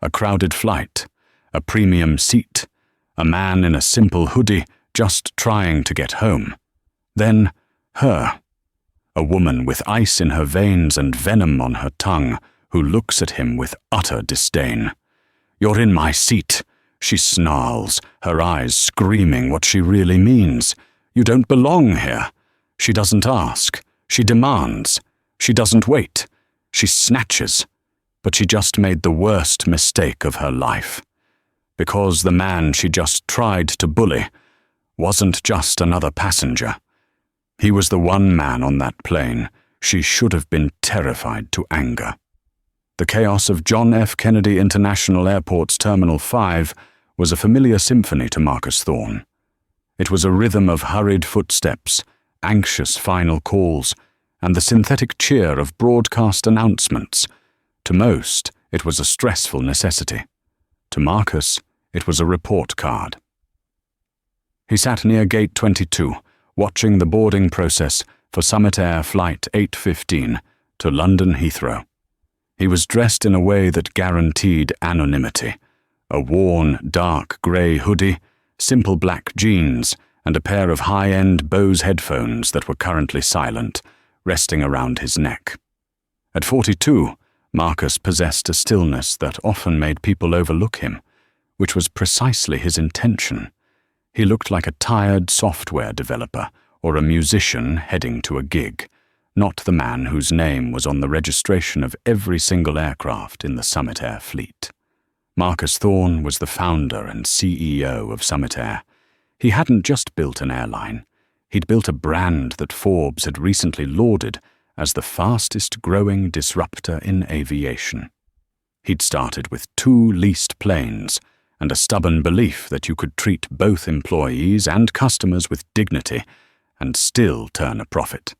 a crowded flight, a premium seat, a man in a simple hoodie just trying to get home. Then her, a woman with ice in her veins and venom on her tongue, who looks at him with utter disdain. "You're in my seat," she snarls, her eyes screaming what she really means. "You don't belong here." She doesn't ask. She demands. She doesn't wait. She snatches. But she just made the worst mistake of her life. Because the man she just tried to bully wasn't just another passenger. He was the one man on that plane she should have been terrified to anger. The chaos of John F. Kennedy International Airport's Terminal 5 was a familiar symphony to Marcus Thorne. It was a rhythm of hurried footsteps, anxious final calls, and the synthetic cheer of broadcast announcements. To most, it was a stressful necessity. To Marcus, it was a report card. He sat near Gate 22, watching the boarding process for Summit Air Flight 815 to London Heathrow. He was dressed in a way that guaranteed anonymity. A worn, dark grey hoodie, simple black jeans, and a pair of high-end Bose headphones that were currently silent, resting around his neck. At 42, Marcus possessed a stillness that often made people overlook him, which was precisely his intention. He looked like a tired software developer or a musician heading to a gig, not the man whose name was on the registration of every single aircraft in the Summit Air fleet. Marcus Thorne was the founder and CEO of Summit Air. He hadn't just built an airline. He'd built a brand that Forbes had recently lauded as the fastest-growing disruptor in aviation. He'd started with 2 leased planes and a stubborn belief that you could treat both employees and customers with dignity and still turn a profit.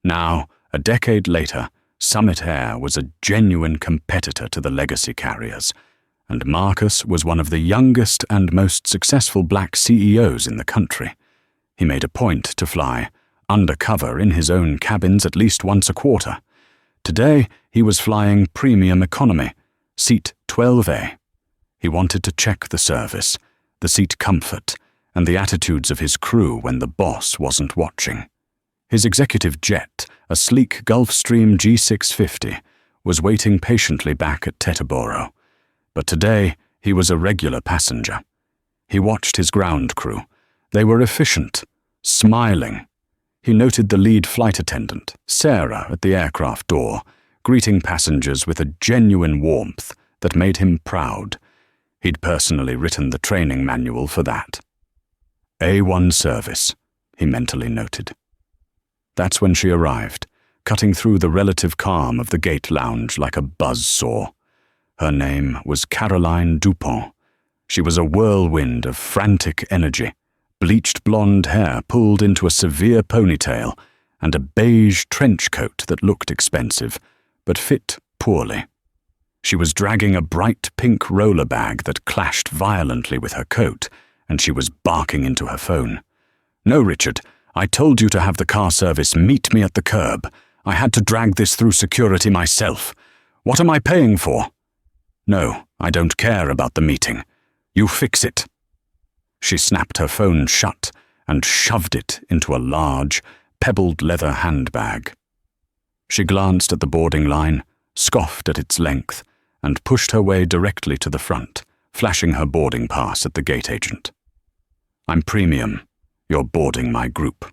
Now, a decade later, Summit Air was a genuine competitor to the legacy carriers, and Marcus was one of the youngest and most successful black CEOs in the country. He made a point to fly undercover in his own cabins at least once a quarter. Today, he was flying premium economy, seat 12A. He wanted to check the service, the seat comfort, and the attitudes of his crew when the boss wasn't watching. His executive jet, a sleek Gulfstream G650, was waiting patiently back at Teterboro. But today, he was a regular passenger. He watched his ground crew. They were efficient, smiling. He noted the lead flight attendant, Sarah, at the aircraft door, greeting passengers with a genuine warmth that made him proud. He'd personally written the training manual for that. A1 service, he mentally noted. That's when she arrived, cutting through the relative calm of the gate lounge like a buzzsaw. Her name was Caroline Dupont. She was a whirlwind of frantic energy, bleached blonde hair pulled into a severe ponytail, and a beige trench coat that looked expensive, but fit poorly. She was dragging a bright pink roller bag that clashed violently with her coat, and she was barking into her phone. "No, Richard, I told you to have the car service meet me at the curb. I had to drag this through security myself. What am I paying for?" "No, I don't care about the meeting. You fix it." She snapped her phone shut and shoved it into a large, pebbled leather handbag. She glanced at the boarding line, scoffed at its length, and pushed her way directly to the front, flashing her boarding pass at the gate agent. "I'm premium. You're boarding my group."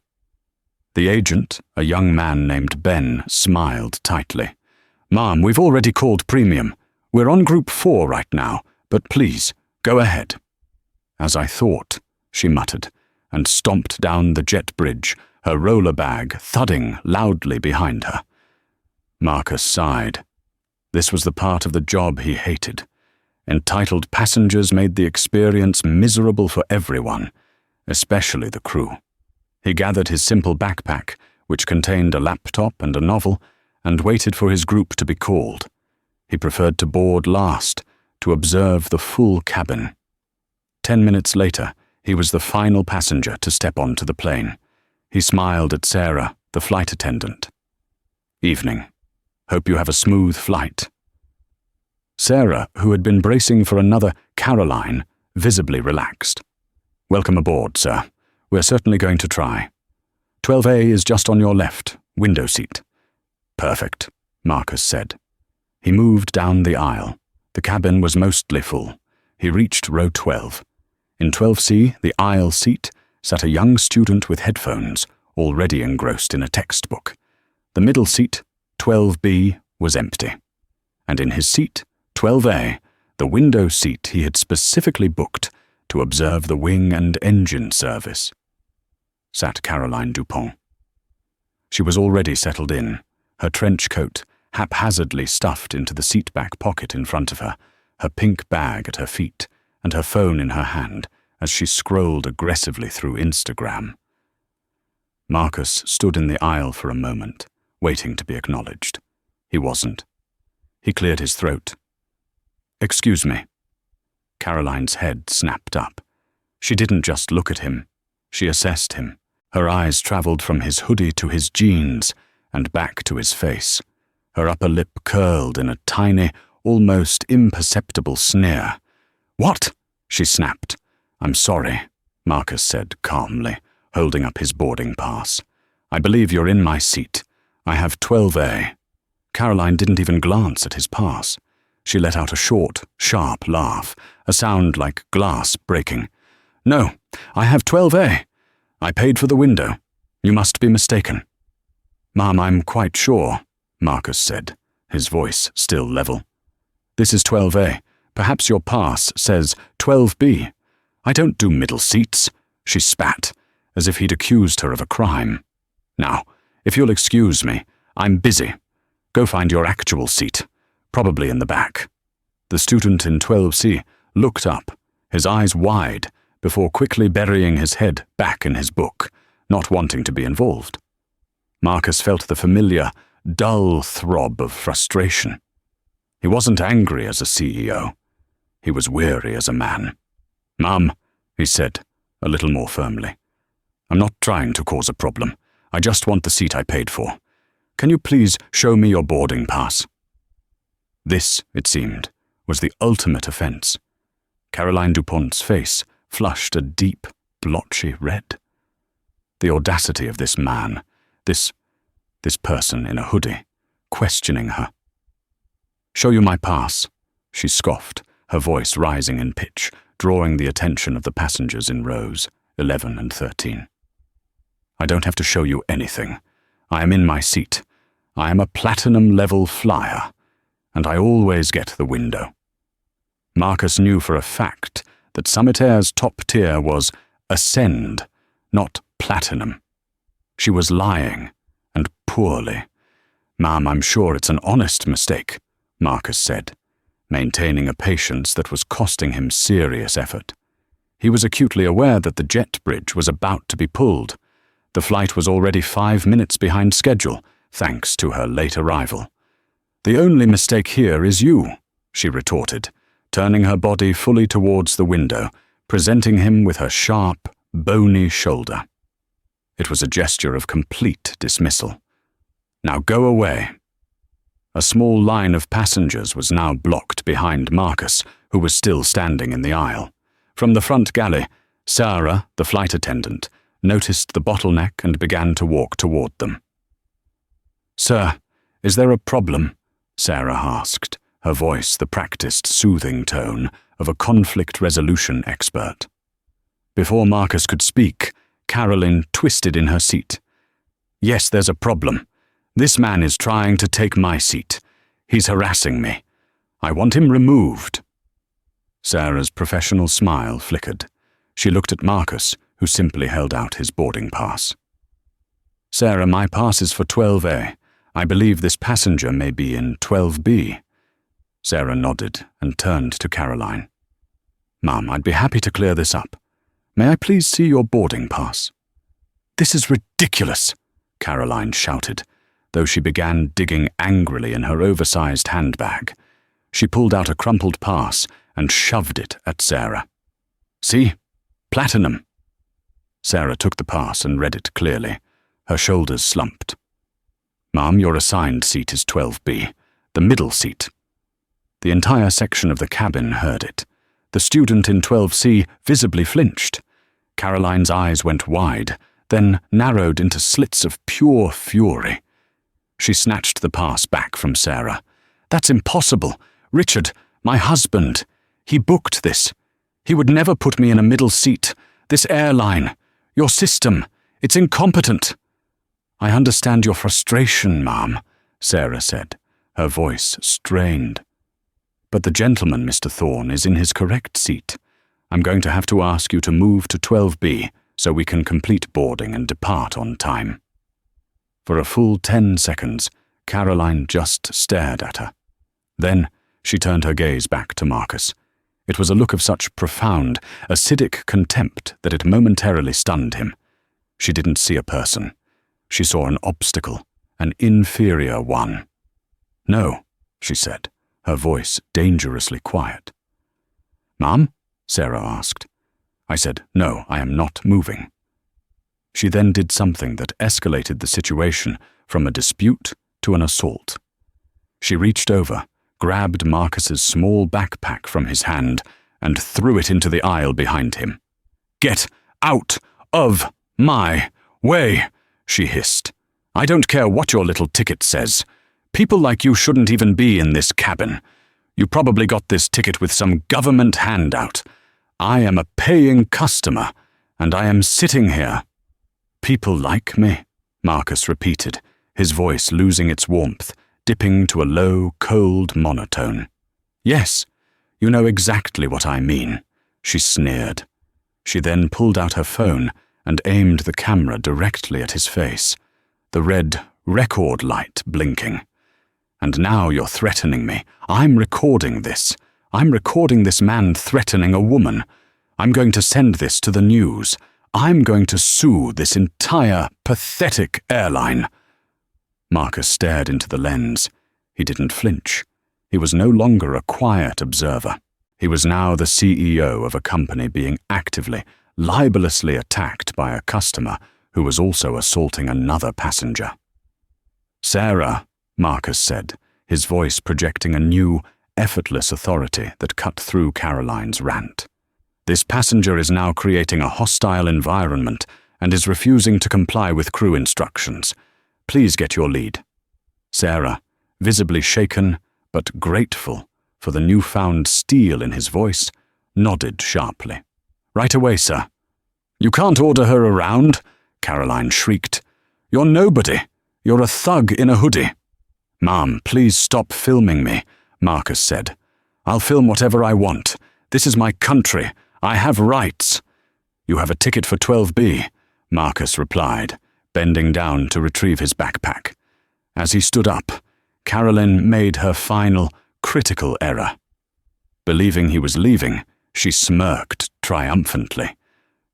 The agent, a young man named Ben, smiled tightly. "Ma'am, we've already called premium. We're on group 4 right now, but please, go ahead." "As I thought," she muttered, and stomped down the jet bridge, her roller bag thudding loudly behind her. Marcus sighed. This was the part of the job he hated. Entitled passengers made the experience miserable for everyone, especially the crew. He gathered his simple backpack, which contained a laptop and a novel, and waited for his group to be called. He preferred to board last, to observe the full cabin. 10 minutes later, he was the final passenger to step onto the plane. He smiled at Sarah, the flight attendant. "Evening. Hope you have a smooth flight." Sarah, who had been bracing for another Caroline, visibly relaxed. "Welcome aboard, sir. We're certainly going to try. 12A is just on your left, window seat." "Perfect," Marcus said. He moved down the aisle. The cabin was mostly full. He reached row 12. In 12C, the aisle seat, sat a young student with headphones, already engrossed in a textbook. The middle seat, 12B, was empty. And in his seat, 12A, the window seat he had specifically booked to observe the wing and engine service, sat Caroline Dupont. She was already settled in, her trench coat haphazardly stuffed into the seat-back pocket in front of her, her pink bag at her feet, and her phone in her hand as she scrolled aggressively through Instagram. Marcus stood in the aisle for a moment, waiting to be acknowledged. He wasn't. He cleared his throat. "Excuse me." Caroline's head snapped up. She didn't just look at him. She assessed him. Her eyes traveled from his hoodie to his jeans and back to his face. Her upper lip curled in a tiny, almost imperceptible sneer. "What?" she snapped. "I'm sorry," Marcus said calmly, holding up his boarding pass. "I believe you're in my seat. I have 12A. Caroline didn't even glance at his pass. She let out a short, sharp laugh, a sound like glass breaking. "No, I have 12A. I paid for the window. You must be mistaken." "Ma'am, I'm quite sure," Marcus said, his voice still level. "This is 12A. Perhaps your pass says 12B. I don't do middle seats," she spat, as if he'd accused her of a crime. "Now, if you'll excuse me, I'm busy. Go find your actual seat, probably in the back." The student in 12C looked up, his eyes wide, before quickly burying his head back in his book, not wanting to be involved. Marcus felt the familiar, dull throb of frustration. He wasn't angry as a CEO. He was weary as a man. "Ma'am," he said, a little more firmly, "I'm not trying to cause a problem. I just want the seat I paid for. Can you please show me your boarding pass?" This, it seemed, was the ultimate offense. Caroline Dupont's face flushed a deep, blotchy red. The audacity of this man, this person in a hoodie, questioning her. "Show you my pass," she scoffed, her voice rising in pitch, drawing the attention of the passengers in rows 11 and 13. "I don't have to show you anything. I am in my seat. I am a platinum-level flyer, and I always get the window." Marcus knew for a fact that Summit Air's top tier was Ascend, not Platinum. She was lying, and poorly. "Ma'am, I'm sure it's an honest mistake," Marcus said, maintaining a patience that was costing him serious effort. He was acutely aware that the jet bridge was about to be pulled. The flight was already 5 minutes behind schedule, thanks to her late arrival. "The only mistake here is you," she retorted, turning her body fully towards the window, presenting him with her sharp, bony shoulder. It was a gesture of complete dismissal. "Now go away." A small line of passengers was now blocked behind Marcus, who was still standing in the aisle. From the front galley, Sarah, the flight attendant, noticed the bottleneck and began to walk toward them. "Sir, is there a problem?" Sarah asked, her voice the practiced soothing tone of a conflict resolution expert. Before Marcus could speak, Caroline twisted in her seat. "Yes, there's a problem. This man is trying to take my seat. He's harassing me. I want him removed." Sarah's professional smile flickered. She looked at Marcus, who simply held out his boarding pass. "Sarah, my pass is for 12A. I believe this passenger may be in 12B. Sarah nodded and turned to Caroline. "Ma'am, I'd be happy to clear this up. May I please see your boarding pass?" "This is ridiculous," Caroline shouted, though she began digging angrily in her oversized handbag. She pulled out a crumpled pass and shoved it at Sarah. "See? Platinum." Sarah took the pass and read it clearly. Her shoulders slumped. "Ma'am, your assigned seat is 12B, the middle seat." The entire section of the cabin heard it. The student in 12C visibly flinched. Caroline's eyes went wide, then narrowed into slits of pure fury. She snatched the pass back from Sarah. "That's impossible. Richard, my husband. He booked this. He would never put me in a middle seat. This airline. Your system. It's incompetent." "I understand your frustration, Ma'am," Sarah said, her voice strained. "But the gentleman, Mr. Thorne, is in his correct seat. I'm going to have to ask you to move to 12B so we can complete boarding and depart on time." For a full 10 seconds, Caroline just stared at her. Then she turned her gaze back to Marcus. It was a look of such profound, acidic contempt that it momentarily stunned him. She didn't see a person. She saw an obstacle, an inferior one. "No," she said, her voice dangerously quiet. "Ma'am?" Sarah asked. I said, "No, I am not moving." She then did something that escalated the situation from a dispute to an assault. She reached over, grabbed Marcus's small backpack from his hand, and threw it into the aisle behind him. "Get out of my way," she hissed. "I don't care what your little ticket says. People like you shouldn't even be in this cabin. You probably got this ticket with some government handout. I am a paying customer, and I am sitting here." "People like me," Marcus repeated, his voice losing its warmth, dipping to a low, cold monotone. "Yes, you know exactly what I mean," she sneered. She then pulled out her phone and aimed the camera directly at his face, the red record light blinking. "And now you're threatening me. I'm recording this. I'm recording this man threatening a woman. I'm going to send this to the news. I'm going to sue this entire pathetic airline." Marcus stared into the lens. He didn't flinch. He was no longer a quiet observer. He was now the CEO of a company being actively, libelously attacked by a customer who was also assaulting another passenger. "Sarah," Marcus said, his voice projecting a new, effortless authority that cut through Caroline's rant. "This passenger is now creating a hostile environment and is refusing to comply with crew instructions. Please get your lead." Sarah, visibly shaken but grateful for the newfound steel in his voice, nodded sharply. "Right away, sir." "You can't order her around," Caroline shrieked. "You're nobody. You're a thug in a hoodie." "Ma'am, please stop filming me," Marcus said. "I'll film whatever I want. This is my country. I have rights." "You have a ticket for 12B, Marcus replied, bending down to retrieve his backpack. As he stood up, Caroline made her final, critical error. Believing he was leaving, she smirked triumphantly.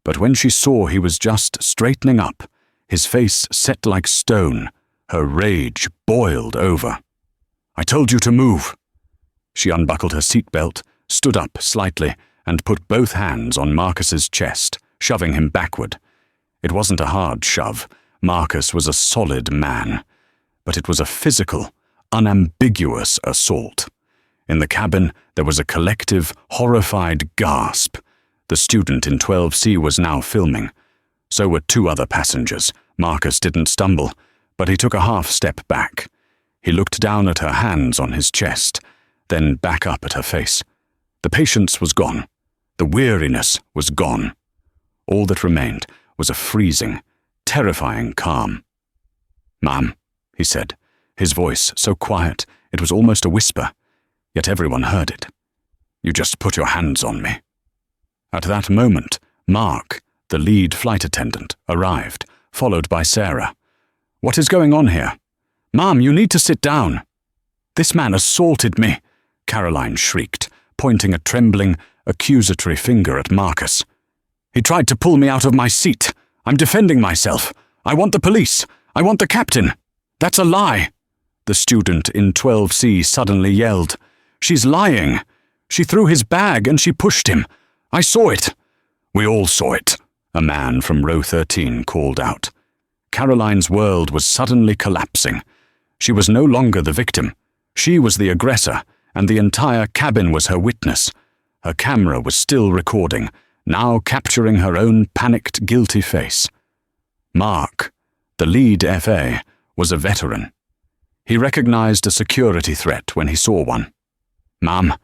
But when she saw he was just straightening up, his face set like stone, her rage boiled over. "I told you to move." She unbuckled her seatbelt, stood up slightly, and put both hands on Marcus's chest, shoving him backward. It wasn't a hard shove. Marcus was a solid man. But it was a physical, unambiguous assault. In the cabin, there was a collective, horrified gasp. The student in 12C was now filming. So were 2 other passengers. Marcus didn't stumble, but he took a half step back. He looked down at her hands on his chest, then back up at her face. The patience was gone. The weariness was gone. All that remained was a freezing, terrifying calm. "Ma'am," he said, his voice so quiet it was almost a whisper, yet everyone heard it. "You just put your hands on me." At that moment, Mark, the lead flight attendant, arrived, followed by Sarah. "What is going on here?" "Ma'am, you need to sit down." "This man assaulted me," Caroline shrieked, pointing a trembling, accusatory finger at Marcus. "He tried to pull me out of my seat. I'm defending myself. I want the police. I want the captain." "That's a lie," the student in 12C suddenly yelled. "She's lying. She threw his bag and she pushed him. I saw it." "We all saw it," a man from row 13 called out. Caroline's world was suddenly collapsing. She was no longer the victim. She was the aggressor, and the entire cabin was her witness. Her camera was still recording, now capturing her own panicked, guilty face. Mark, the lead FA, was a veteran. He recognized a security threat when he saw one. "Ma'am,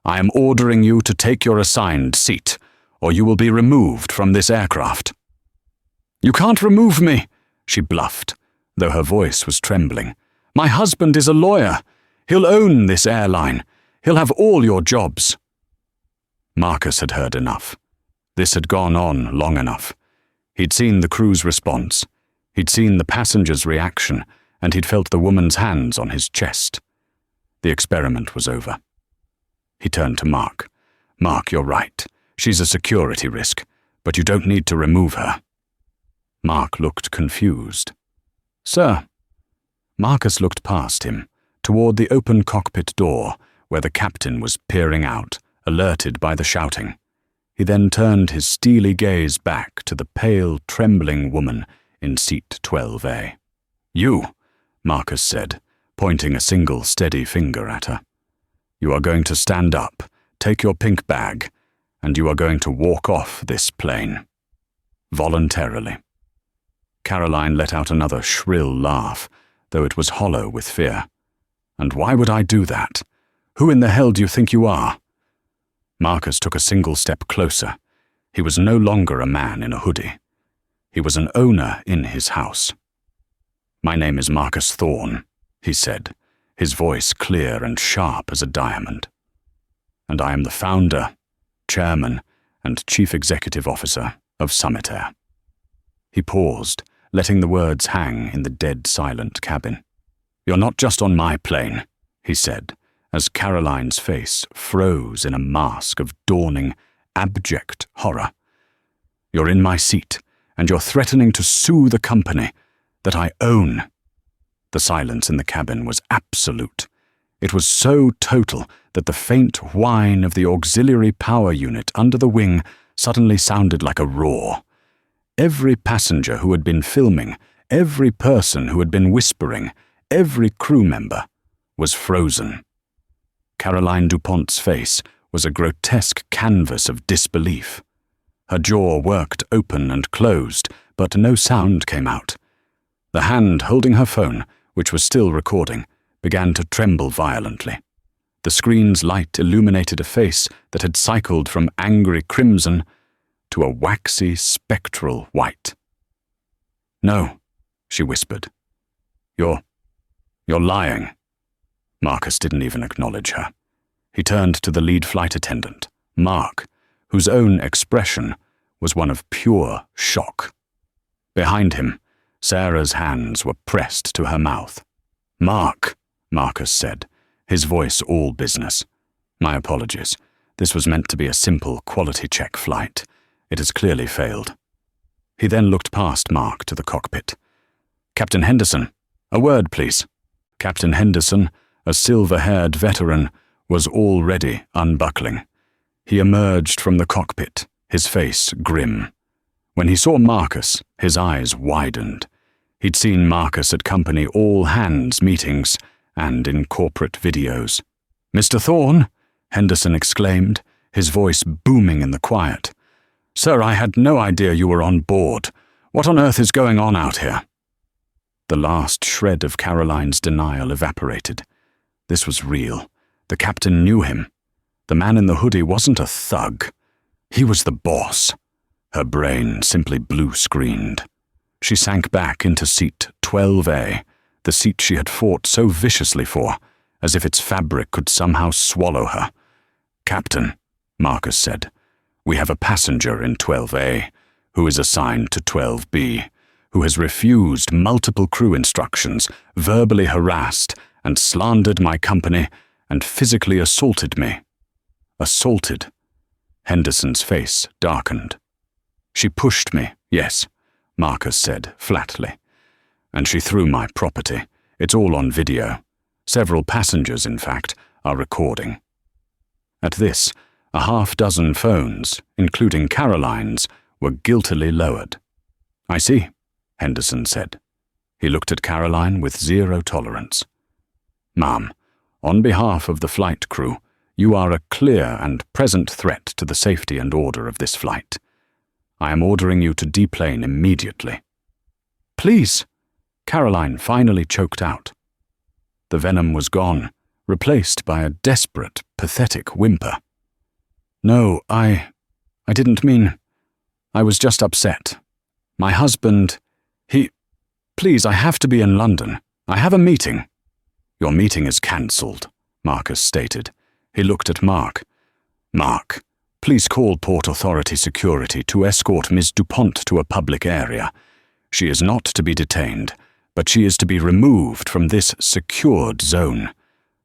I am ordering you to take your assigned seat, or you will be removed from this aircraft." "You can't remove me," she bluffed, though her voice was trembling. "My husband is a lawyer. He'll own this airline. He'll have all your jobs." Marcus had heard enough. This had gone on long enough. He'd seen the crew's response. He'd seen the passenger's reaction, and he'd felt the woman's hands on his chest. The experiment was over. He turned to Mark. "Mark, you're right. She's a security risk, but you don't need to remove her." Mark looked confused. "Sir." Marcus looked past him, toward the open cockpit door, where the captain was peering out, alerted by the shouting. He then turned his steely gaze back to the pale, trembling woman in seat 12A. "You," Marcus said, pointing a single steady finger at her. "You are going to stand up, take your pink bag, and you are going to walk off this plane. Voluntarily." Caroline let out another shrill laugh, though it was hollow with fear. "And why would I do that? Who in the hell do you think you are?" Marcus took a single step closer. He was no longer a man in a hoodie. He was an owner in his house. "My name is Marcus Thorne," he said, his voice clear and sharp as a diamond. "And I am the founder, chairman, and chief executive officer of Summit Air." He paused, letting the words hang in the dead silent cabin. "You're not just on my plane," he said, as Caroline's face froze in a mask of dawning, abject horror. "You're in my seat, and you're threatening to sue the company that I own." The silence in the cabin was absolute. It was so total that the faint whine of the auxiliary power unit under the wing suddenly sounded like a roar. Every passenger who had been filming, every person who had been whispering, every crew member was frozen. Caroline DuPont's face was a grotesque canvas of disbelief. Her jaw worked open and closed, but no sound came out. The hand holding her phone, which was still recording, began to tremble violently. The screen's light illuminated a face that had cycled from angry crimson to a waxy, spectral white. "No," she whispered. You're lying." Marcus didn't even acknowledge her. He turned to the lead flight attendant, Mark, whose own expression was one of pure shock. Behind him, Sarah's hands were pressed to her mouth. "Mark," Marcus said, his voice all business. "My apologies. This was meant to be a simple quality check flight. It has clearly failed." He then looked past Mark to the cockpit. "Captain Henderson, a word, please." Captain Henderson, a silver-haired veteran, was already unbuckling. He emerged from the cockpit, his face grim. When he saw Marcus, his eyes widened. He'd seen Marcus at company all-hands meetings and in corporate videos. "Mr. Thorne," Henderson exclaimed, his voice booming in the quiet. "Sir, I had no idea you were on board. What on earth is going on out here?" The last shred of Caroline's denial evaporated. This was real. The captain knew him. The man in the hoodie wasn't a thug. He was the boss. Her brain simply blue-screened. She sank back into seat 12A, the seat she had fought so viciously for, as if its fabric could somehow swallow her. "Captain," Marcus said, "we have a passenger in 12A who is assigned to 12B, who has refused multiple crew instructions, verbally harassed and slandered my company, and physically assaulted me." "Assaulted?" Henderson's face darkened. "She pushed me, yes," Marcus said flatly. "And she threw my property. It's all on video. Several passengers, in fact, are recording." At this, a half-dozen phones, including Caroline's, were guiltily lowered. "I see," Henderson said. He looked at Caroline with zero tolerance. "Ma'am, On behalf of the flight crew, you are a clear and present threat to the safety and order of this flight. I am ordering you to deplane immediately." "Please," Caroline finally choked out. The venom was gone, replaced by a desperate, pathetic whimper. "No, I didn't mean. I was just upset. My husband, Please, I have to be in London. I have a meeting." "Your meeting is cancelled," Marcus stated. He looked at Mark. "Mark, please call Port Authority security to escort Ms. DuPont to a public area. She is not to be detained, but she is to be removed from this secured zone.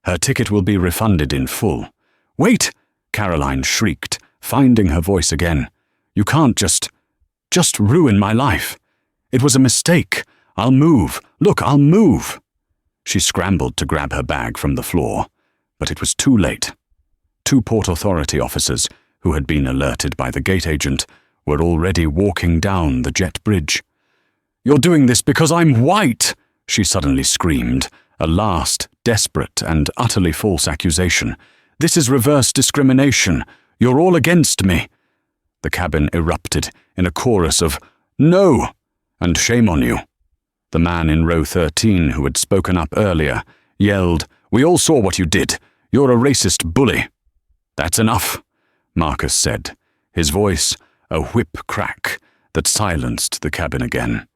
Her ticket will be refunded in full." "Wait!" Caroline shrieked, finding her voice again. "You can't just ruin my life. It was a mistake. I'll move. Look, I'll move." She scrambled to grab her bag from the floor, but it was too late. 2 Port Authority officers, who had been alerted by the gate agent, were already walking down the jet bridge. "You're doing this because I'm white!" she suddenly screamed, a last, desperate and utterly false accusation. "This is reverse discrimination. You're all against me." The cabin erupted in a chorus of "No!" and "Shame on you." The man in row 13, who had spoken up earlier, yelled, "We all saw what you did. You're a racist bully." "That's enough," Marcus said, his voice a whip crack that silenced the cabin again.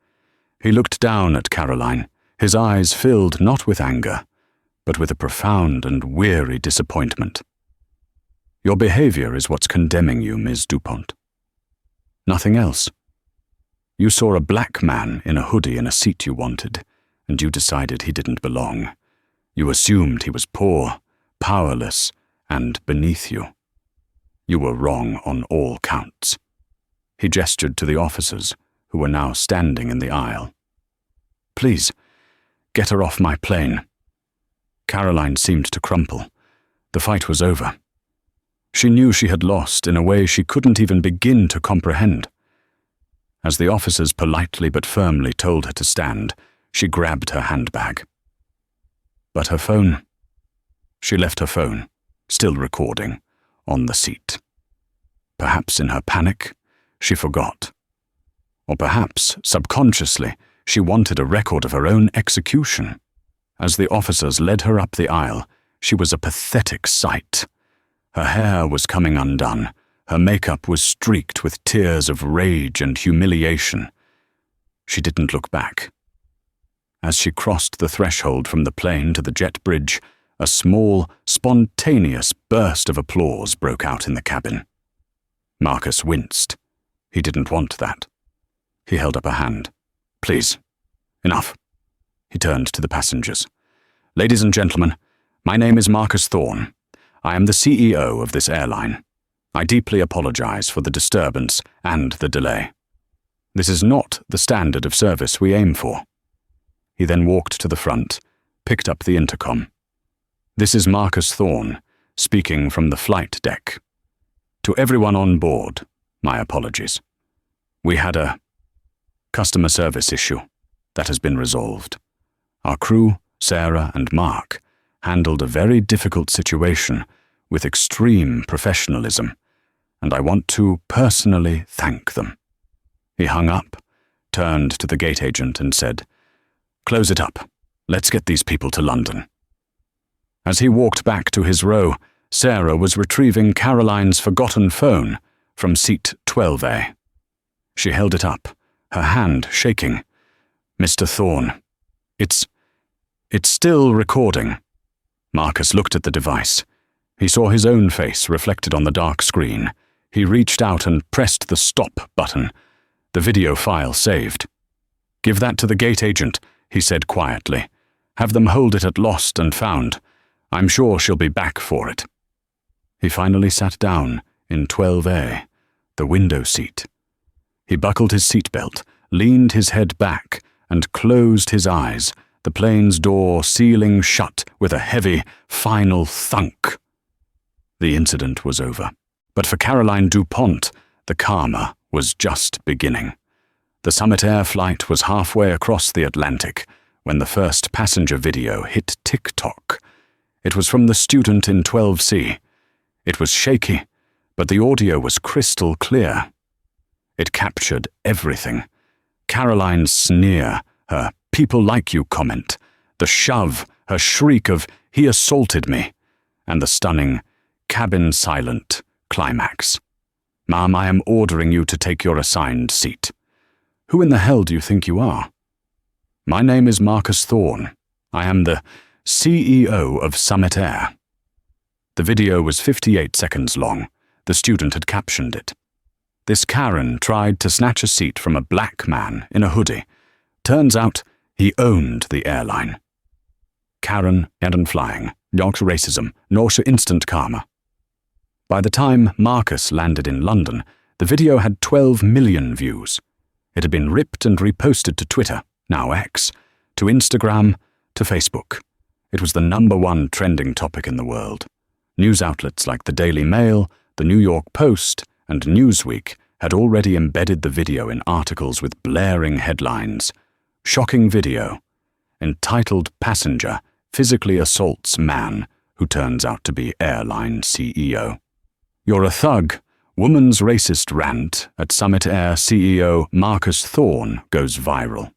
He looked down at Caroline, his eyes filled not with anger, but with a profound and weary disappointment. "Your behavior is what's condemning you, Ms. DuPont. Nothing else. You saw a black man in a hoodie in a seat you wanted, and you decided he didn't belong. You assumed he was poor, powerless, and beneath you. You were wrong on all counts." He gestured to the officers, who were now standing in the aisle. "Please, get her off my plane." Caroline seemed to crumple. The fight was over. She knew she had lost in a way she couldn't even begin to comprehend. As the officers politely but firmly told her to stand, she grabbed her handbag. But her phone. She left her phone, still recording, on the seat. Perhaps in her panic, she forgot. Or perhaps, subconsciously, she wanted a record of her own execution. As the officers led her up the aisle, she was a pathetic sight. Her hair was coming undone. Her makeup was streaked with tears of rage and humiliation. She didn't look back. As she crossed the threshold from the plane to the jet bridge, a small, spontaneous burst of applause broke out in the cabin. Marcus winced. He didn't want that. He held up a hand. "Please, enough." He turned to the passengers. "Ladies and gentlemen, my name is Marcus Thorne. I am the CEO of this airline. I deeply apologize for the disturbance and the delay. This is not the standard of service we aim for." He then walked to the front, picked up the intercom. "This is Marcus Thorne, speaking from the flight deck. To everyone on board, my apologies. We had a customer service issue that has been resolved. Our crew, Sarah and Mark, handled a very difficult situation with extreme professionalism, and I want to personally thank them." He hung up, turned to the gate agent and said, "Close it up. Let's get these people to London." As he walked back to his row, Sarah was retrieving Caroline's forgotten phone from seat 12A. She held it up, her hand shaking. "Mr. Thorne, it's still recording." Marcus looked at the device. He saw his own face reflected on the dark screen. He reached out and pressed the stop button. The video file saved. "Give that to the gate agent," he said quietly. "Have them hold it at lost and found. I'm sure she'll be back for it." He finally sat down in 12A, the window seat. He buckled his seatbelt, leaned his head back, and closed his eyes, the plane's door sealing shut with a heavy, final thunk. The incident was over. But for Caroline DuPont, the karma was just beginning. The Summit Air flight was halfway across the Atlantic when the first passenger video hit TikTok. It was from the student in 12C. It was shaky, but the audio was crystal clear. It captured everything. Caroline's sneer, her "people like you" comment, the shove, her shriek of "he assaulted me," and the stunning cabin silent climax. "Ma'am, I am ordering you to take your assigned seat." "Who in the hell do you think you are?" "My name is Marcus Thorne. I am the CEO of Summit Air." The video was 58 seconds long. The student had captioned it. This Karen tried to snatch a seat from a black man in a hoodie. Turns out he owned the airline. Karen, Eden flying, Yorkshire racism, Norcia instant karma. By the time Marcus landed in London, the video had 12 million views. It had been ripped and reposted to Twitter, now X, to Instagram, to Facebook. It was the #1 trending topic in the world. News outlets like the Daily Mail, the New York Post, and Newsweek had already embedded the video in articles with blaring headlines. Shocking video. Entitled passenger physically assaults man who turns out to be airline CEO. You're a thug. Woman's racist rant at Summit Air CEO Marcus Thorne goes viral.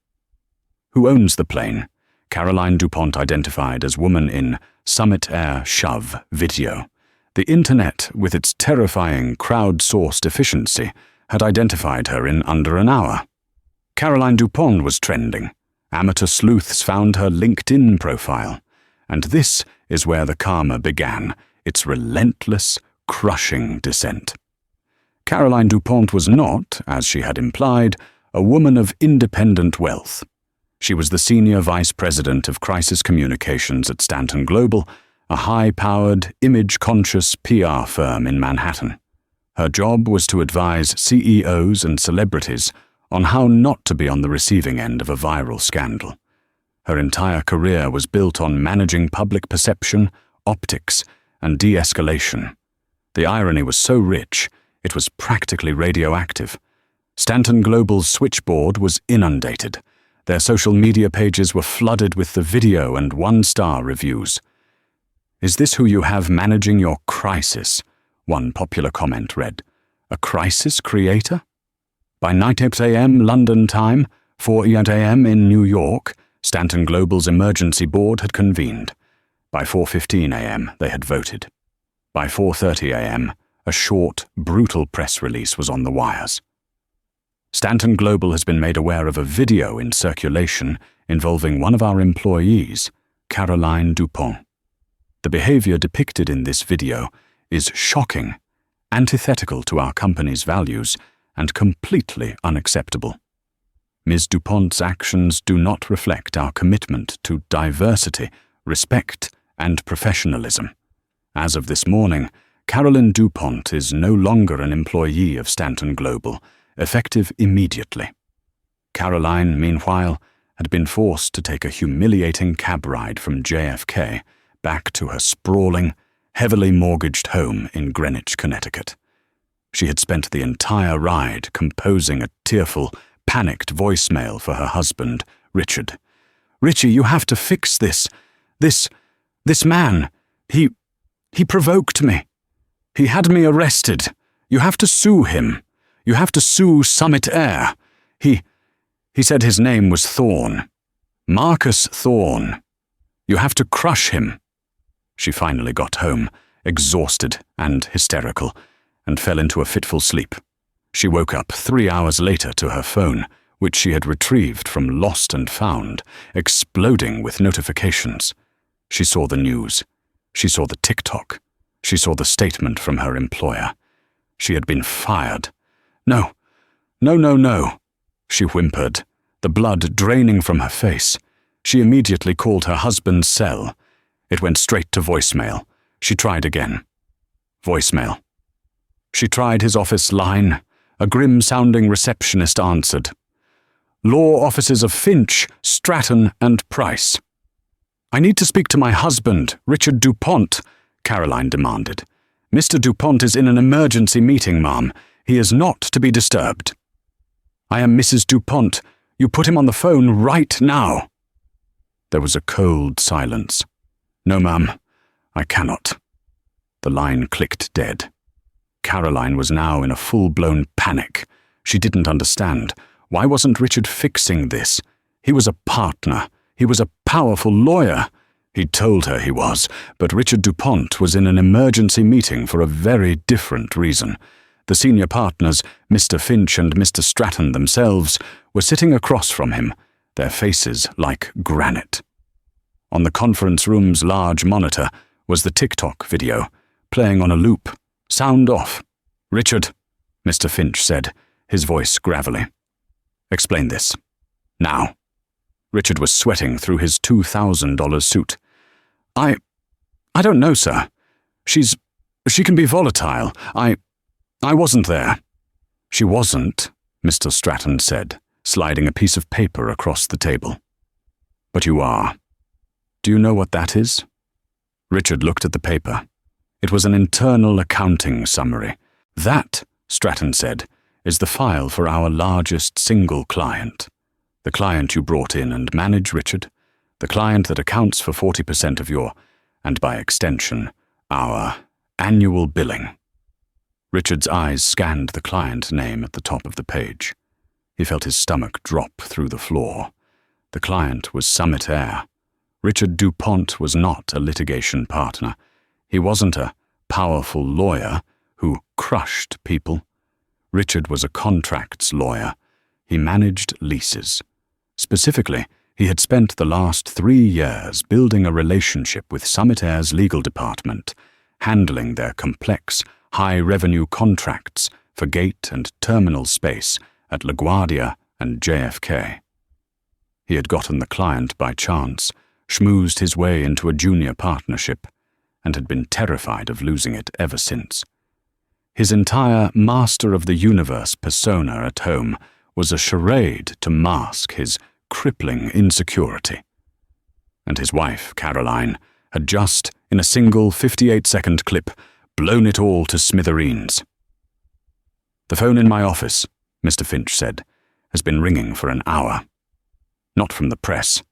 Who owns the plane? Caroline DuPont identified as woman in Summit Air shove video. The internet, with its terrifying crowd-sourced efficiency, had identified her in under an hour. Caroline DuPont was trending. Amateur sleuths found her LinkedIn profile. And this is where the karma began, its relentless, crushing descent. Caroline DuPont was not, as she had implied, a woman of independent wealth. She was the senior vice president of crisis communications at Stanton Global, a high-powered, image-conscious PR firm in Manhattan. Her job was to advise CEOs and celebrities on how not to be on the receiving end of a viral scandal. Her entire career was built on managing public perception, optics, and de-escalation. The irony was so rich, it was practically radioactive. Stanton Global's switchboard was inundated. Their social media pages were flooded with the video and one-star reviews. "Is this who you have managing your crisis?" one popular comment read. "A crisis creator?" By 9:08 a.m. London time, 4:08 a.m. in New York, Stanton Global's emergency board had convened. By 4:15 a.m. they had voted. By 4:30 a.m., a short, brutal press release was on the wires. Stanton Global has been made aware of a video in circulation involving one of our employees, Caroline DuPont. The behavior depicted in this video is shocking, antithetical to our company's values, and completely unacceptable. Ms. DuPont's actions do not reflect our commitment to diversity, respect, and professionalism. As of this morning, Caroline DuPont is no longer an employee of Stanton Global, effective immediately. Caroline, meanwhile, had been forced to take a humiliating cab ride from JFK back to her sprawling, heavily mortgaged home in Greenwich, Connecticut. She had spent the entire ride composing a tearful, panicked voicemail for her husband, Richard. "Richie, you have to fix this. This man, he provoked me. He had me arrested. You have to sue him. You have to sue Summit Air. He said his name was Thorne. Marcus Thorne. You have to crush him." She finally got home, exhausted and hysterical, and fell into a fitful sleep. She woke up 3 hours later to her phone, which she had retrieved from Lost and Found, exploding with notifications. She saw the news. She saw the TikTok. She saw the statement from her employer. She had been fired. No, she whimpered, the blood draining from her face. She immediately called her husband's cell. It went straight to voicemail. She tried again. Voicemail. She tried his office line. A grim-sounding receptionist answered. "Law offices of Finch, Stratton, and Price." "I need to speak to my husband, Richard DuPont," Caroline demanded. "Mr. DuPont is in an emergency meeting, ma'am. He is not to be disturbed." "I am Mrs. DuPont. You put him on the phone right now." There was a cold silence. "No, ma'am. I cannot. The line clicked dead. Caroline was now in a full-blown panic. She didn't understand. Why wasn't Richard fixing this? He was a partner. He was a powerful lawyer. He'd told her he was, but Richard DuPont was in an emergency meeting for a very different reason. The senior partners, Mr. Finch and Mr. Stratton themselves, were sitting across from him, their faces like granite. On the conference room's large monitor was the TikTok video, playing on a loop. Sound off. "Richard," Mr. Finch said, his voice gravelly. "Explain this. Now." Richard was sweating through his $2,000 suit. I don't know, sir. She can be volatile. I wasn't there." "She wasn't," Mr. Stratton said, sliding a piece of paper across the table. "But you are. Do you know what that is?" Richard looked at the paper. It was an internal accounting summary. "That," Stratton said, "is the file for our largest single client. The client you brought in and manage, Richard. The client that accounts for 40% of your, and by extension, our annual billing." Richard's eyes scanned the client name at the top of the page. He felt his stomach drop through the floor. The client was Summit Air. Richard DuPont was not a litigation partner. He wasn't a powerful lawyer who crushed people. Richard was a contracts lawyer. He managed leases. Specifically, he had spent the last 3 years building a relationship with Summit Air's legal department, handling their complex, high-revenue contracts for gate and terminal space at LaGuardia and JFK. He had gotten the client by chance, schmoozed his way into a junior partnership, and had been terrified of losing it ever since. His entire master of the universe persona at home was a charade to mask his crippling insecurity. And his wife, Caroline, had just, in a single 58-second clip, blown it all to smithereens. "The phone in my office," Mr. Finch said, "has been ringing for an hour. Not from the press.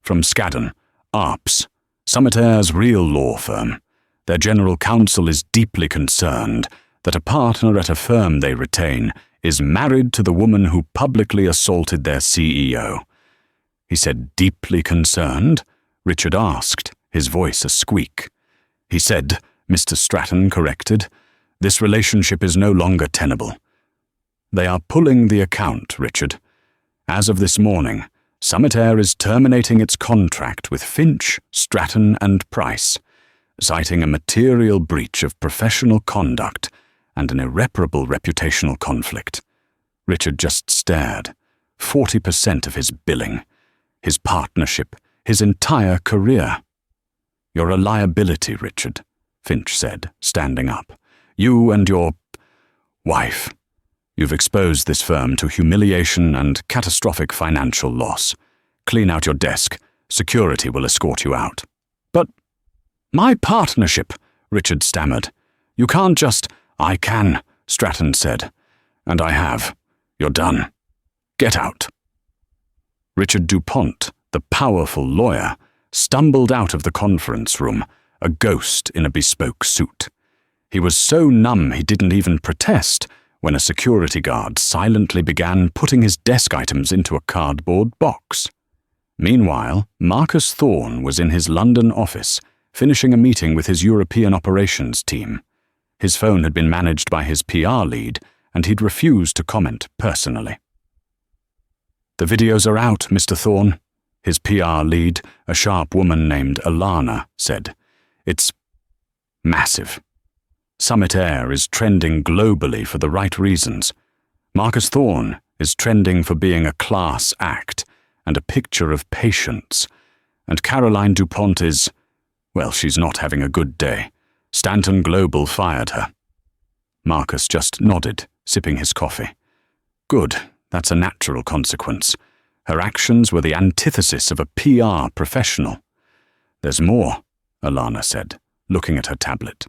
From Skadden, Arps, Summit Air's real law firm. Their general counsel is deeply concerned that a partner at a firm they retain is married to the woman who publicly assaulted their CEO." He said, "Deeply concerned?" Richard asked, his voice a squeak. "He said," Mr. Stratton corrected, "this relationship is no longer tenable. They are pulling the account, Richard. As of this morning, Summit Air is terminating its contract with Finch, Stratton, and Price, citing a material breach of professional conduct and an irreparable reputational conflict." Richard just stared. 40% of his billing, his partnership, his entire career. "You're a liability, Richard," Finch said, standing up. "You and your wife. You've exposed this firm to humiliation and catastrophic financial loss. Clean out your desk. Security will escort you out." "But my partnership," Richard stammered. "You can't just—" "I can," Stratton said. "And I have. You're done. Get out." Richard DuPont, the powerful lawyer, stumbled out of the conference room, a ghost in a bespoke suit. He was so numb he didn't even protest when a security guard silently began putting his desk items into a cardboard box. Meanwhile, Marcus Thorne was in his London office, finishing a meeting with his European operations team. His phone had been managed by his PR lead, and he'd refused to comment personally. "The videos are out, Mr. Thorne," his PR lead, a sharp woman named Alana, said. "It's massive. Summit Air is trending globally for the right reasons. Marcus Thorne is trending for being a class act and a picture of patience. And Caroline DuPont is, well, she's not having a good day. Stanton Global fired her." Marcus just nodded, sipping his coffee. "Good, that's a natural consequence. Her actions were the antithesis of a PR professional." "There's more," Alana said, looking at her tablet.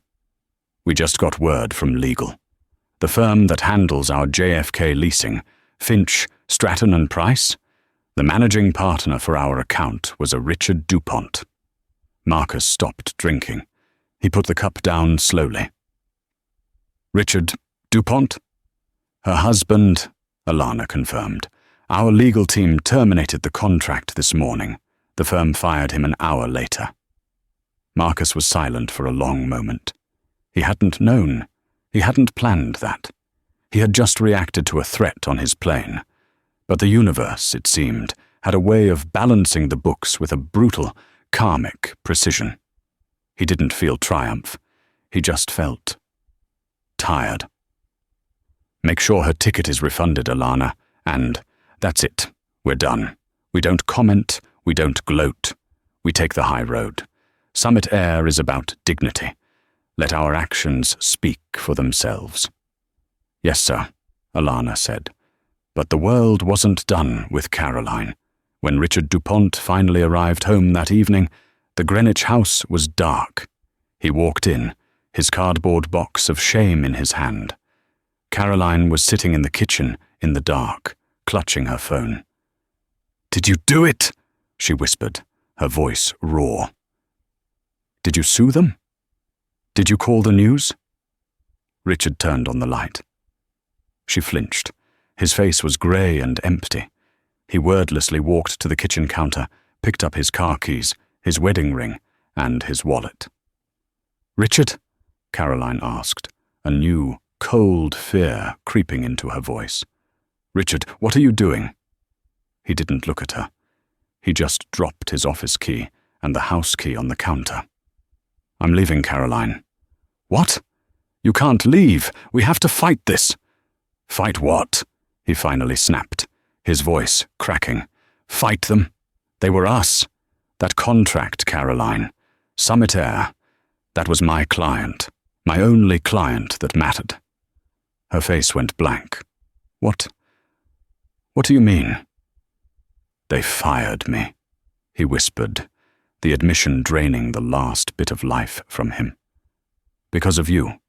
"We just got word from legal. The firm that handles our JFK leasing, Finch, Stratton and Price, the managing partner for our account was a Richard DuPont." Marcus stopped drinking. He put the cup down slowly. Richard DuPont? Her husband, Alana confirmed. Our legal team terminated the contract this morning. The firm fired him an hour later. Marcus was silent for a long moment. He hadn't known. He hadn't planned that. He had just reacted to a threat on his plane. But the universe, it seemed, had a way of balancing the books with a brutal, karmic precision. He didn't feel triumph. He just felt tired. Make sure her ticket is refunded, Alana, and that's it. We're done. We don't comment, we don't gloat. We take the high road. Summit Air is about dignity. Let our actions speak for themselves. Yes, sir, Alana said. But the world wasn't done with Caroline. When Richard DuPont finally arrived home that evening, the Greenwich house was dark. He walked in, his cardboard box of shame in his hand. Caroline was sitting in the kitchen in the dark, clutching her phone. "Did you do it?" she whispered, her voice raw. "Did you sue them? Did you call the news?" Richard turned on the light. She flinched. His face was grey and empty. He wordlessly walked to the kitchen counter, picked up his car keys, his wedding ring, and his wallet. "Richard?" Caroline asked, a new, cold fear creeping into her voice. "Richard, what are you doing?" He didn't look at her. He just dropped his office key and the house key on the counter. "I'm leaving, Caroline." "What? You can't leave. We have to fight this." "Fight what?" he finally snapped, his voice cracking. "Fight them. They were us. That contract, Caroline. Summit Air. That was my client. My only client that mattered." Her face went blank. What do you mean?" "They fired me," he whispered, the admission draining the last bit of life from him. "Because of you.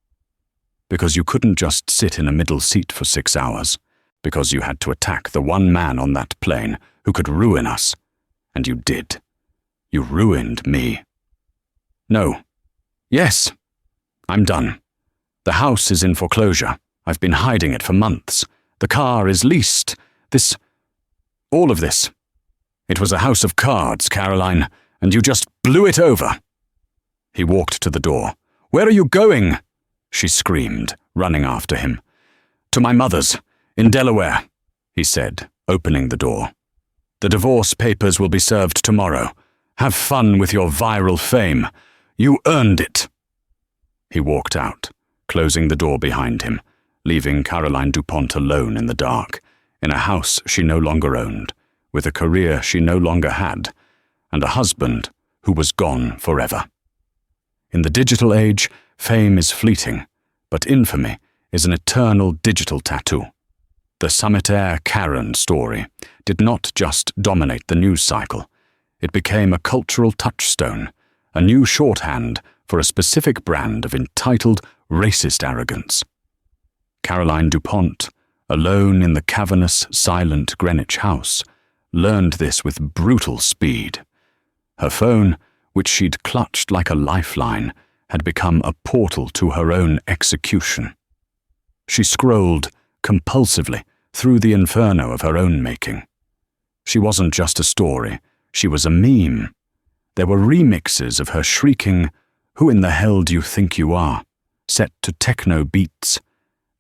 Because you couldn't just sit in a middle seat for 6 hours. Because you had to attack the one man on that plane who could ruin us. And you did. You ruined me." "No. Yes. I'm done. The house is in foreclosure. I've been hiding it for months. The car is leased. All of this. It was a house of cards, Caroline, and you just blew it over." He walked to the door. "Where are you going?" she screamed, running after him. "To my mother's, in Delaware," he said, opening the door. "The divorce papers will be served tomorrow. Have fun with your viral fame. You earned it." He walked out, closing the door behind him, leaving Caroline DuPont alone in the dark, in a house she no longer owned, with a career she no longer had, and a husband who was gone forever. In the digital age, fame is fleeting, but infamy is an eternal digital tattoo. The Summit Air Karen story did not just dominate the news cycle. It became a cultural touchstone, a new shorthand for a specific brand of entitled, racist arrogance. Caroline DuPont, alone in the cavernous, silent Greenwich house, learned this with brutal speed. Her phone, which she'd clutched like a lifeline, had become a portal to her own execution. She scrolled compulsively through the inferno of her own making. She wasn't just a story, she was a meme. There were remixes of her shrieking, "Who in the hell do you think you are?" set to techno beats.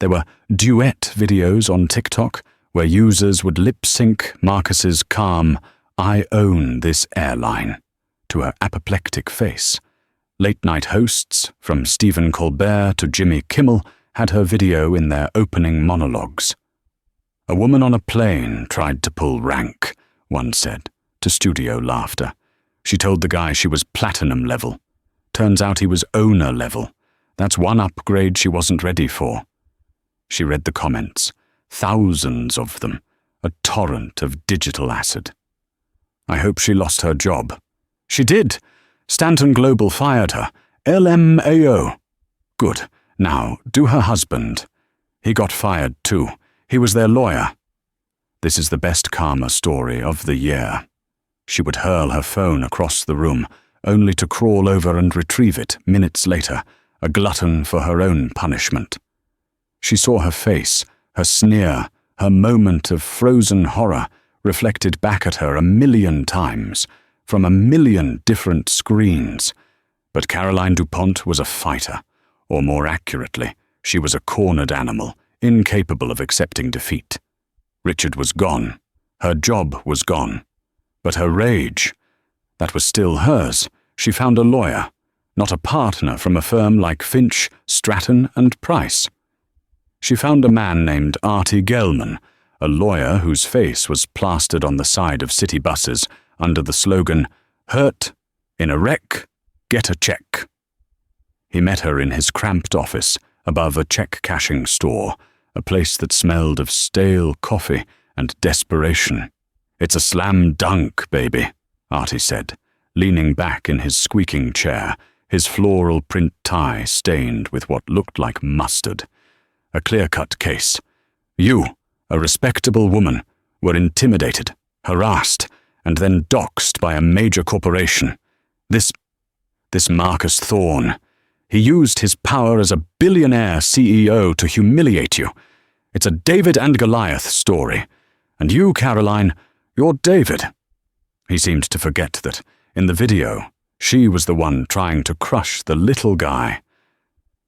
There were duet videos on TikTok where users would lip-sync Marcus's calm, "I own this airline," to her apoplectic face. Late-night hosts, from Stephen Colbert to Jimmy Kimmel, had her video in their opening monologues. "A woman on a plane tried to pull rank," one said, to studio laughter. "She told the guy she was platinum level. Turns out he was owner level. That's one upgrade she wasn't ready for." She read the comments, thousands of them, a torrent of digital acid. "I hope she lost her job." "She did. Stanton Global fired her. LMAO. "Good. Now, do her husband. He got fired too. He was their lawyer." This is the best karma story of the year. She would hurl her phone across the room, only to crawl over and retrieve it minutes later, a glutton for her own punishment. She saw her face, her sneer, her moment of frozen horror reflected back at her 1,000,000 times, from 1,000,000 different screens. But Caroline DuPont was a fighter, or more accurately, she was a cornered animal, incapable of accepting defeat. Richard was gone. Her job was gone. But her rage, that was still hers. She found a lawyer, not a partner from a firm like Finch, Stratton and Price. She found a man named Artie Gelman, a lawyer whose face was plastered on the side of city buses under the slogan, "Hurt, in a wreck, get a check." He met her in his cramped office above a check-cashing store, a place that smelled of stale coffee and desperation. "It's a slam dunk, baby," Artie said, leaning back in his squeaking chair, his floral print tie stained with what looked like mustard. "A clear-cut case. You, a respectable woman, were intimidated, harassed, and then doxxed by a major corporation. This Marcus Thorne. He used his power as a billionaire CEO to humiliate you. It's a David and Goliath story. And you, Caroline, you're David." He seemed to forget that, in the video, she was the one trying to crush the little guy.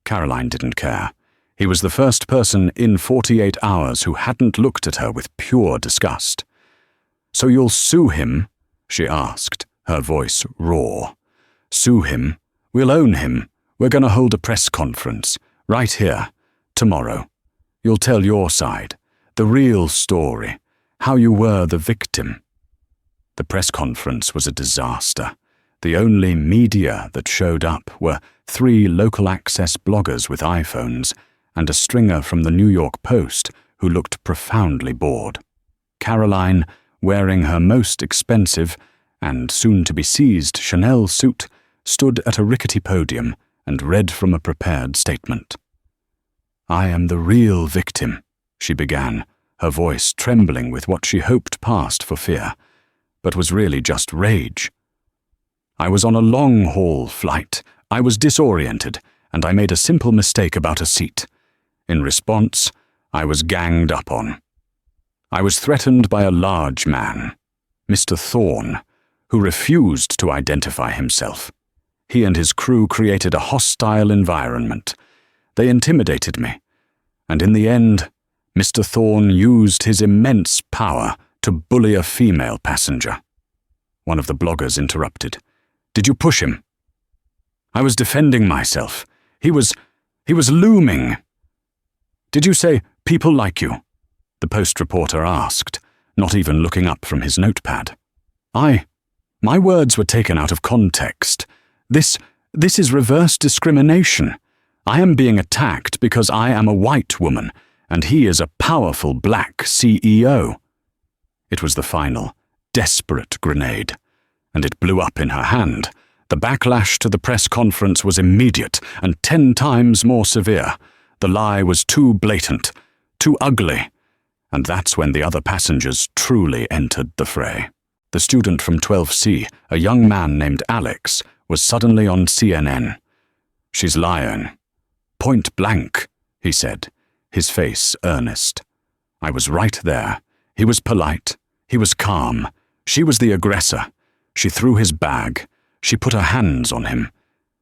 Caroline didn't care. He was the first person in 48 hours who hadn't looked at her with pure disgust. "So you'll sue him?" she asked, her voice raw. "Sue him? We'll own him. We're going to hold a press conference, right here, tomorrow. You'll tell your side, the real story, how you were the victim." The press conference was a disaster. The only media that showed up were 3 local access bloggers with iPhones and a stringer from the New York Post who looked profoundly bored. Caroline, wearing her most expensive and soon-to-be-seized Chanel suit, stood at a rickety podium and read from a prepared statement. "I am the real victim," she began, her voice trembling with what she hoped passed for fear, but was really just rage. "I was on a long-haul flight. I was disoriented, and I made a simple mistake about a seat. In response, I was ganged up on. I was threatened by a large man, Mr. Thorne, who refused to identify himself. He and his crew created a hostile environment. They intimidated me, and in the end, Mr. Thorne used his immense power to bully a female passenger." One of the bloggers interrupted. "Did you push him?" "I was defending myself. He was looming." "Did you say, 'people like you'?" the Post reporter asked, not even looking up from his notepad. My words were taken out of context. This is reverse discrimination. I am being attacked because I am a white woman, and he is a powerful black CEO." It was the final, desperate grenade, and it blew up in her hand. The backlash to the press conference was immediate and 10 times more severe. The lie was too blatant, too ugly, and that's when the other passengers truly entered the fray. The student from 12C, a young man named Alex, was suddenly on CNN. "She's lying. Point blank," he said, his face earnest. "I was right there. He was polite. He was calm. She was the aggressor. She threw his bag. She put her hands on him.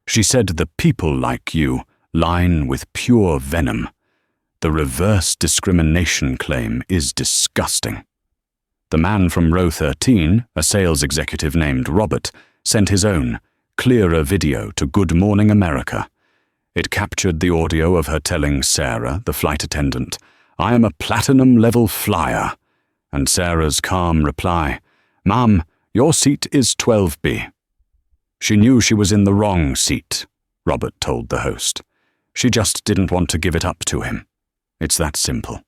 She said the people like you line with pure venom. The reverse discrimination claim is disgusting." The man from row 13, a sales executive named Robert, sent his own, clearer video to Good Morning America. It captured the audio of her telling Sarah, the flight attendant, "I am a platinum-level flyer," and Sarah's calm reply, "Ma'am, your seat is 12B. She knew she was in the wrong seat, Robert told the host. She just didn't want to give it up to him. It's that simple.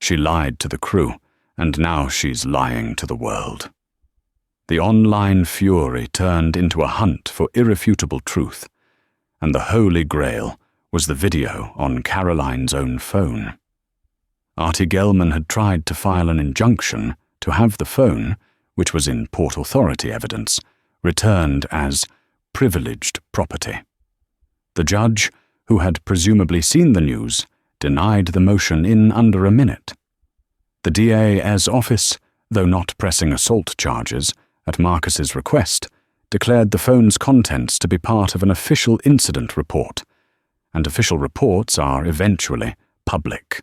She lied to the crew, and now she's lying to the world. The online fury turned into a hunt for irrefutable truth, and the holy grail was the video on Caroline's own phone. Artie Gelman had tried to file an injunction to have the phone, which was in Port Authority evidence, returned as privileged property. The judge, who had presumably seen the news, denied the motion in under a minute. The DA's office, though not pressing assault charges, at Marcus's request, declared the phone's contents to be part of an official incident report, and official reports are eventually public.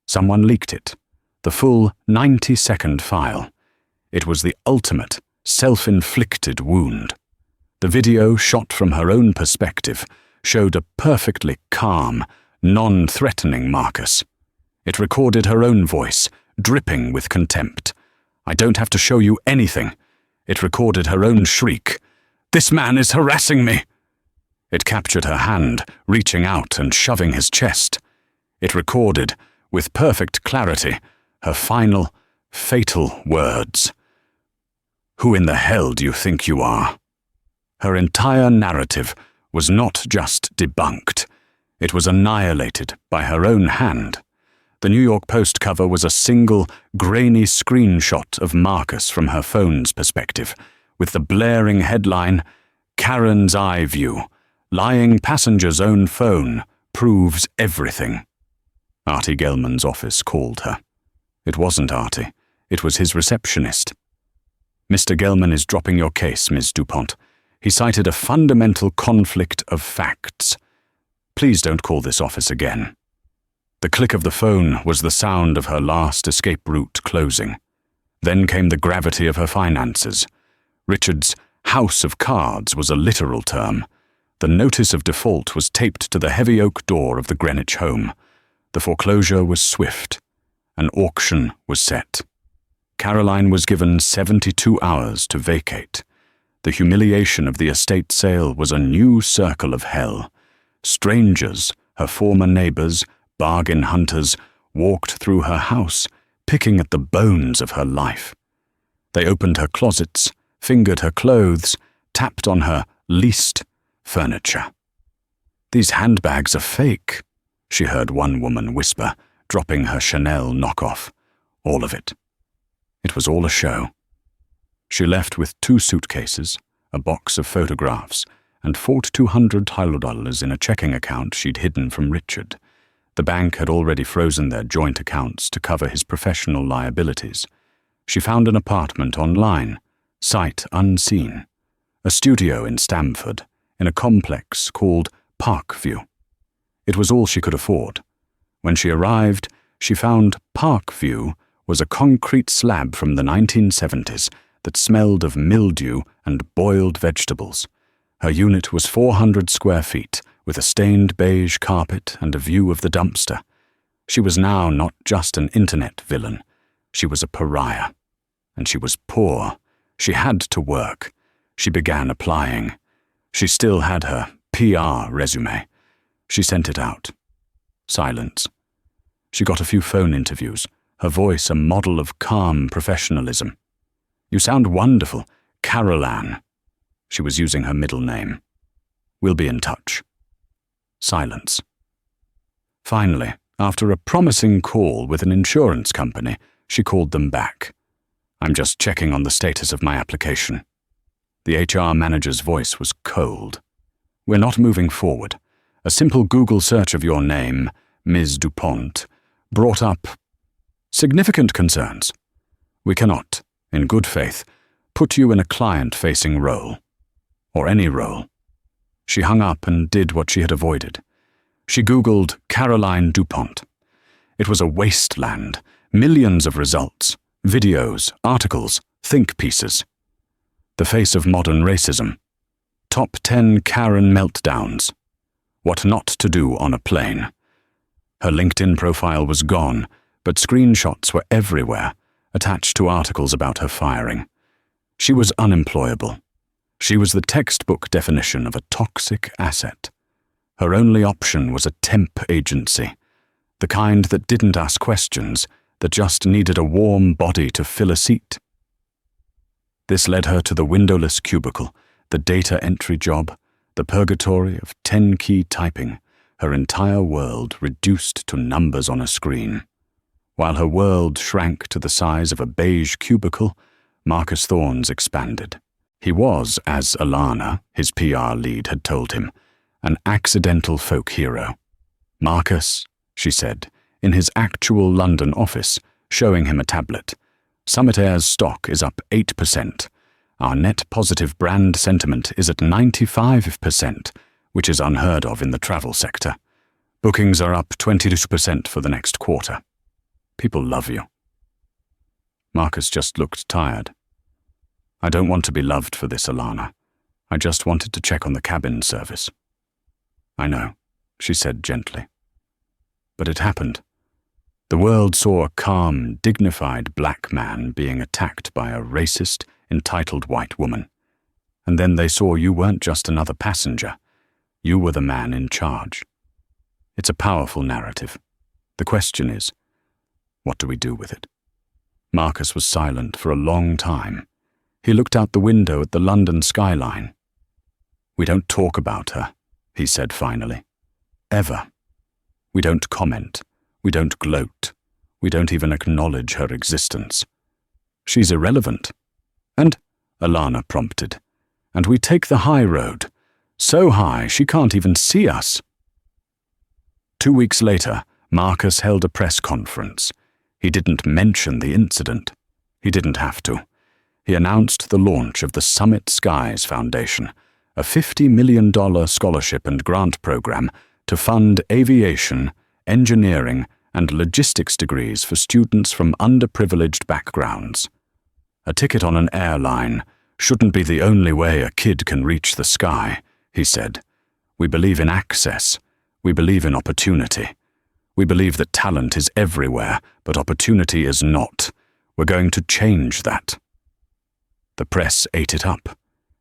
Someone leaked it, the full 90-second file. It was the ultimate, self-inflicted wound. The video, shot from her own perspective, showed a perfectly calm, non-threatening Marcus. It recorded her own voice, dripping with contempt. "I don't have to show you anything." It recorded her own shriek. "This man is harassing me!" It captured her hand, reaching out and shoving his chest. It recorded, with perfect clarity, her final, fatal words. "Who in the hell do you think you are?" Her entire narrative was not just debunked. It was annihilated by her own hand. The New York Post cover was a single, grainy screenshot of Marcus from her phone's perspective, with the blaring headline, "Karen's Eye View. Lying passenger's own phone proves everything." Artie Gelman's office called her. It wasn't Artie. It was his receptionist. "Mr. Gelman is dropping your case, Ms. DuPont. He cited a fundamental conflict of facts. Please don't call this office again." The click of the phone was the sound of her last escape route closing. Then came the gravity of her finances. Richard's house of cards was a literal term. The notice of default was taped to the heavy oak door of the Greenwich home. The foreclosure was swift. An auction was set. Caroline was given 72 hours to vacate. The humiliation of the estate sale was a new circle of hell. Strangers, her former neighbors, bargain hunters, walked through her house, picking at the bones of her life. They opened her closets, fingered her clothes, tapped on her leased furniture. "These handbags are fake," she heard one woman whisper, dropping her Chanel knockoff. All of it. It was all a show. She left with 2 suitcases, a box of photographs, and $4,200 in a checking account she'd hidden from Richard. The bank had already frozen their joint accounts to cover his professional liabilities. She found an apartment online, sight unseen, a studio in Stamford, in a complex called Parkview. It was all she could afford. When she arrived, she found Parkview was a concrete slab from the 1970s that smelled of mildew and boiled vegetables. Her unit was 400 square feet, with a stained beige carpet and a view of the dumpster. She was now not just an internet villain. She was a pariah. And she was poor. She had to work. She began applying. She still had her PR resume. She sent it out. Silence. She got a few phone interviews, her voice a model of calm professionalism. "You sound wonderful, Caroline." She was using her middle name. "We'll be in touch." Silence. Finally, after a promising call with an insurance company, she called them back. "I'm just checking on the status of my application." The HR manager's voice was cold. "We're not moving forward. A simple Google search of your name, Ms. DuPont, brought up significant concerns. We cannot, in good faith, put you in a client-facing role. Or any role." She hung up and did what she had avoided. She Googled Caroline DuPont. It was a wasteland, millions of results, videos, articles, think pieces. The face of modern racism. Top 10 Karen meltdowns. What not to do on a plane. Her LinkedIn profile was gone, but screenshots were everywhere, attached to articles about her firing. She was unemployable. She was the textbook definition of a toxic asset. Her only option was a temp agency, the kind that didn't ask questions, that just needed a warm body to fill a seat. This led her to the windowless cubicle, the data entry job, the purgatory of 10-key typing, her entire world reduced to numbers on a screen. While her world shrank to the size of a beige cubicle, Marcus Thorne's expanded. He was, as Alana, his PR lead, had told him, an accidental folk hero. "Marcus," she said, in his actual London office, showing him a tablet, "Summit Air's stock is up 8%. Our net positive brand sentiment is at 95%, which is unheard of in the travel sector. Bookings are up 22% for the next quarter. People love you." Marcus just looked tired. "I don't want to be loved for this, Alana. I just wanted to check on the cabin service." "I know," she said gently. But it happened. The world saw a calm, dignified black man being attacked by a racist, entitled white woman. And then they saw you weren't just another passenger. You were the man in charge. It's a powerful narrative. The question is, what do we do with it? Marcus was silent for a long time. He looked out the window at the London skyline. "We don't talk about her," he said finally. "Ever. We don't comment. We don't gloat. We don't even acknowledge her existence. She's irrelevant." "And," Alana prompted, "and we take the high road. So high she can't even see us." 2 weeks later, Marcus held a press conference. He didn't mention the incident. He didn't have to. He announced the launch of the Summit Skies Foundation, a $50 million scholarship and grant program to fund aviation, engineering, and logistics degrees for students from underprivileged backgrounds. "A ticket on an airline shouldn't be the only way a kid can reach the sky," he said. "We believe in access. We believe in opportunity. We believe that talent is everywhere, but opportunity is not. We're going to change that." The press ate it up.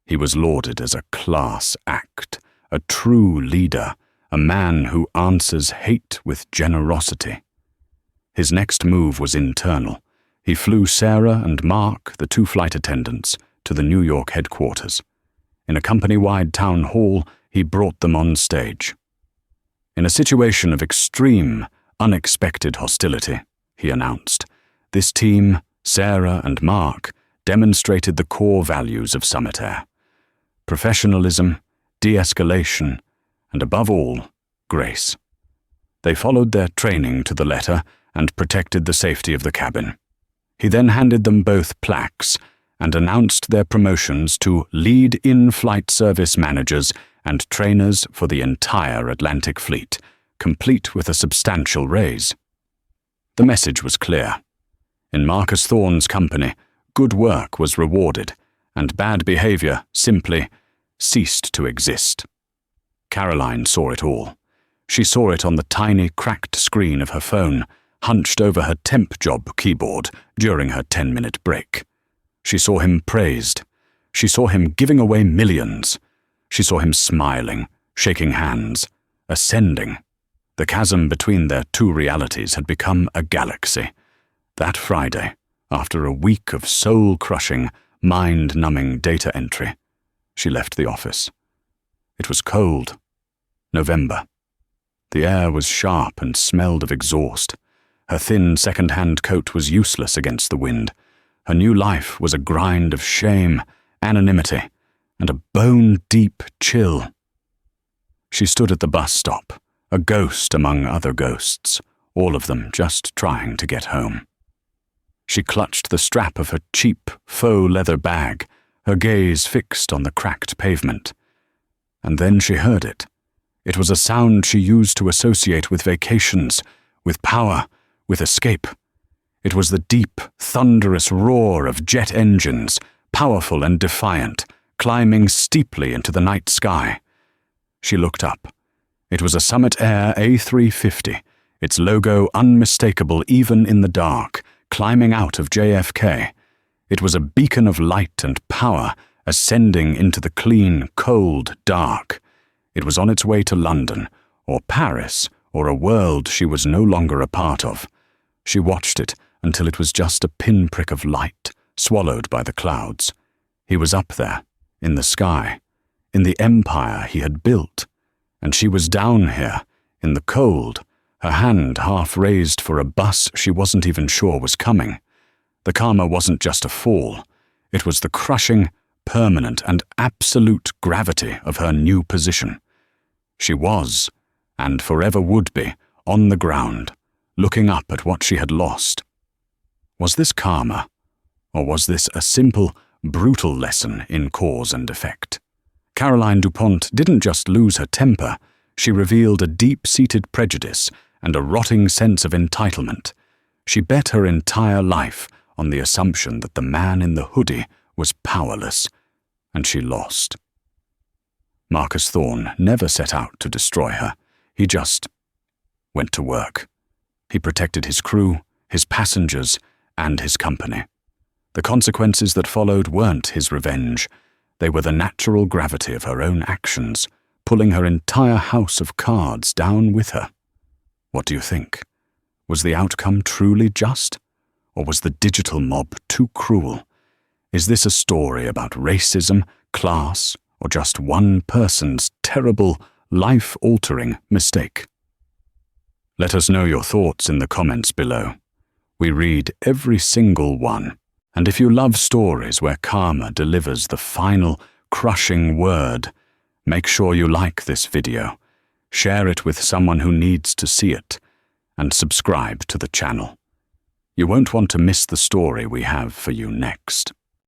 He was lauded as a class act, a true leader, a man who answers hate with generosity. His next move was internal. He flew Sarah and Mark, the 2 flight attendants, to the New York headquarters. In a company-wide town hall, he brought them on stage. "In a situation of extreme, unexpected hostility," he announced, "this team, Sarah and Mark, demonstrated the core values of Summit Air: professionalism, de-escalation, and above all, grace. They followed their training to the letter and protected the safety of the cabin." He then handed them both plaques and announced their promotions to lead in-flight service managers and trainers for the entire Atlantic fleet, complete with a substantial raise. The message was clear. In Marcus Thorne's company, good work was rewarded, and bad behavior simply ceased to exist. Caroline saw it all. She saw it on the tiny, cracked screen of her phone, hunched over her temp job keyboard during her 10-minute break. She saw him praised. She saw him giving away millions. She saw him smiling, shaking hands, ascending. The chasm between their 2 realities had become a galaxy. That Friday, after a week of soul-crushing, mind-numbing data entry, she left the office. It was cold. November. The air was sharp and smelled of exhaust. Her thin second-hand coat was useless against the wind. Her new life was a grind of shame, anonymity, and a bone-deep chill. She stood at the bus stop, a ghost among other ghosts, all of them just trying to get home. She clutched the strap of her cheap, faux leather bag, her gaze fixed on the cracked pavement. And then she heard it. It was a sound she used to associate with vacations, with power, with escape. It was the deep, thunderous roar of jet engines, powerful and defiant, climbing steeply into the night sky. She looked up. It was a Summit Air A350, its logo unmistakable even in the dark, climbing out of JFK. It was a beacon of light and power, ascending into the clean, cold dark. It was on its way to London, or Paris, or a world she was no longer a part of. She watched it until it was just a pinprick of light, swallowed by the clouds. He was up there, in the sky, in the empire he had built, and she was down here, in the cold, her hand half raised for a bus she wasn't even sure was coming. The karma wasn't just a fall. It was the crushing, permanent and absolute gravity of her new position. She was, and forever would be, on the ground, looking up at what she had lost. Was this karma, or was this a simple, brutal lesson in cause and effect? Caroline Dupont didn't just lose her temper, she revealed a deep-seated prejudice and a rotting sense of entitlement. She bet her entire life on the assumption that the man in the hoodie was powerless, and she lost. Marcus Thorne never set out to destroy her. He just went to work. He protected his crew, his passengers, and his company. The consequences that followed weren't his revenge. They were the natural gravity of her own actions, pulling her entire house of cards down with her. What do you think? Was the outcome truly just? Or was the digital mob too cruel? Is this a story about racism, class, or just one person's terrible, life-altering mistake? Let us know your thoughts in the comments below. We read every single one. And if you love stories where karma delivers the final, crushing word, make sure you like this video, share it with someone who needs to see it, and subscribe to the channel. You won't want to miss the story we have for you next.